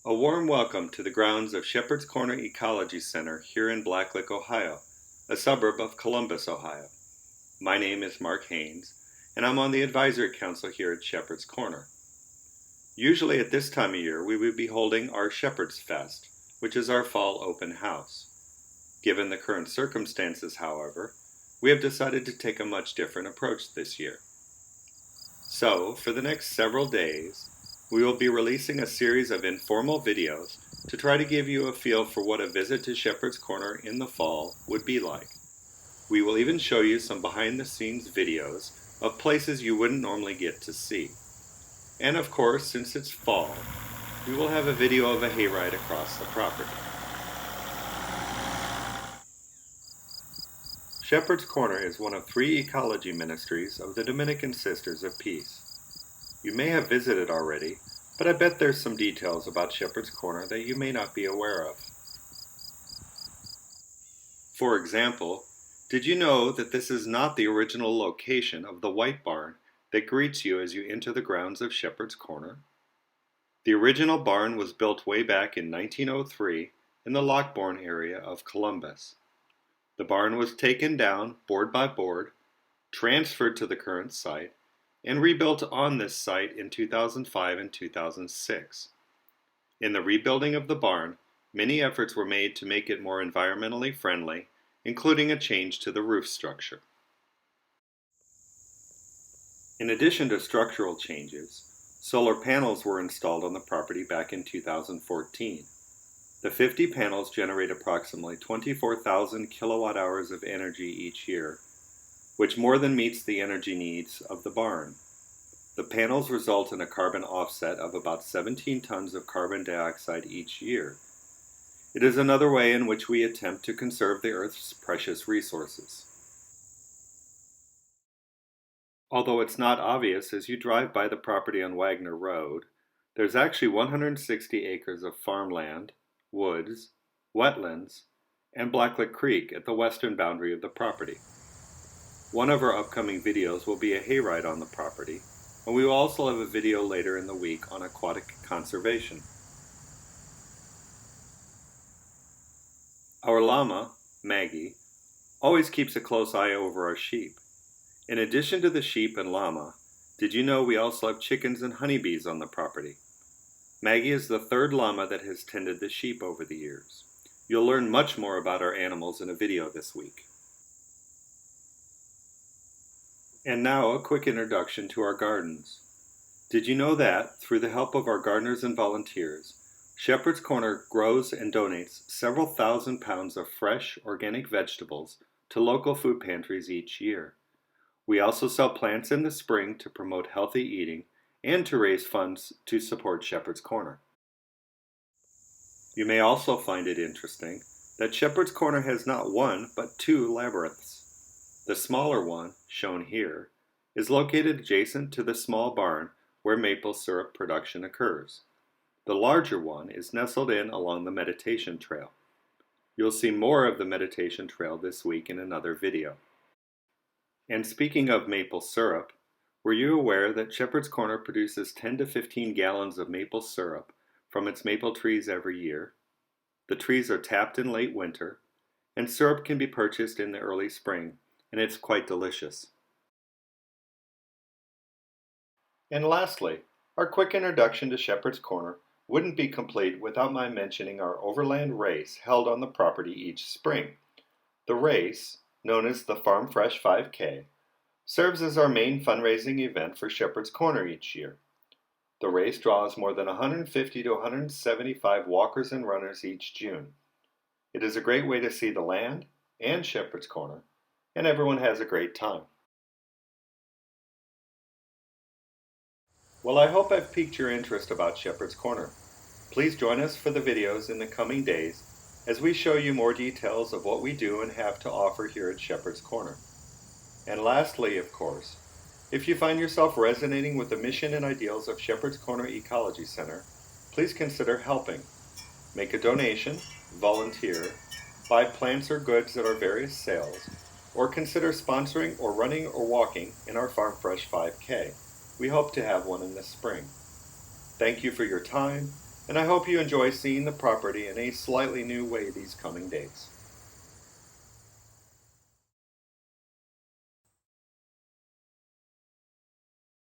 A warm welcome to the grounds of Shepherd's Corner Ecology Center here in Blacklick, Ohio, a suburb of Columbus, Ohio. My name is Mark Haynes, and I'm on the Advisory Council here at Shepherd's Corner. Usually at this time of year, we would be holding our Shepherd's Fest, which is our fall open house. Given the current circumstances, however, we have decided to take a much different approach this year. So, for the next several days, we will be releasing a series of informal videos to try to give you a feel for what a visit to Shepherd's Corner in the fall would be like. We will even show you some behind-the-scenes videos of places you wouldn't normally get to see. And of course, since it's fall, we will have a video of a hayride across the property. Shepherd's Corner is one of 3 ecology ministries of the Dominican Sisters of Peace. You may have visited already, but I bet there's some details about Shepherd's Corner that you may not be aware of. For example, did you know that this is not the original location of the White Barn that greets you as you enter the grounds of Shepherd's Corner? The original barn was built way back in 1903 in the Lockbourne area of Columbus. The barn was taken down board by board, transferred to the current site, and rebuilt on this site in 2005 and 2006. In the rebuilding of the barn, many efforts were made to make it more environmentally friendly, including a change to the roof structure. In addition to structural changes, solar panels were installed on the property back in 2014. The 50 panels generate approximately 24,000 kilowatt hours of energy each year, which more than meets the energy needs of the barn. The panels result in a carbon offset of about 17 tons of carbon dioxide each year. It is another way in which we attempt to conserve the Earth's precious resources. Although it's not obvious as you drive by the property on Wagner Road, there's actually 160 acres of farmland, woods, wetlands, and Blacklick Creek at the western boundary of the property. One of our upcoming videos will be a hayride on the property, and we will also have a video later in the week on aquatic conservation. Our llama, Maggie, always keeps a close eye over our sheep. In addition to the sheep and llama, did you know we also have chickens and honeybees on the property? Maggie is the 3rd llama that has tended the sheep over the years. You'll learn much more about our animals in a video this week. And now a quick introduction to our gardens. Did you know that, through the help of our gardeners and volunteers, Shepherd's Corner grows and donates several thousand pounds of fresh, organic vegetables to local food pantries each year. We also sell plants in the spring to promote healthy eating and to raise funds to support Shepherd's Corner. You may also find it interesting that Shepherd's Corner has not 1 but 2 labyrinths. The smaller one, shown here, is located adjacent to the small barn where maple syrup production occurs. The larger one is nestled in along the meditation trail. You'll see more of the meditation trail this week in another video. And speaking of maple syrup, were you aware that Shepherd's Corner produces 10 to 15 gallons of maple syrup from its maple trees every year? The trees are tapped in late winter, and syrup can be purchased in the early spring, and it's quite delicious. And lastly, our quick introduction to Shepherd's Corner wouldn't be complete without my mentioning our overland race held on the property each spring. The race, known as the Farm Fresh 5K, serves as our main fundraising event for Shepherd's Corner each year. The race draws more than 150 to 175 walkers and runners each June. It is a great way to see the land and Shepherd's Corner, and everyone has a great time. Well, I hope I've piqued your interest about Shepherd's Corner. Please join us for the videos in the coming days as we show you more details of what we do and have to offer here at Shepherd's Corner. And lastly, of course, if you find yourself resonating with the mission and ideals of Shepherd's Corner Ecology Center, please consider helping. Make a donation, volunteer, buy plants or goods at our various sales, or consider sponsoring or running or walking in our Farm Fresh 5K. We hope to have one in the spring. Thank you for your time, and I hope you enjoy seeing the property in a slightly new way these coming days.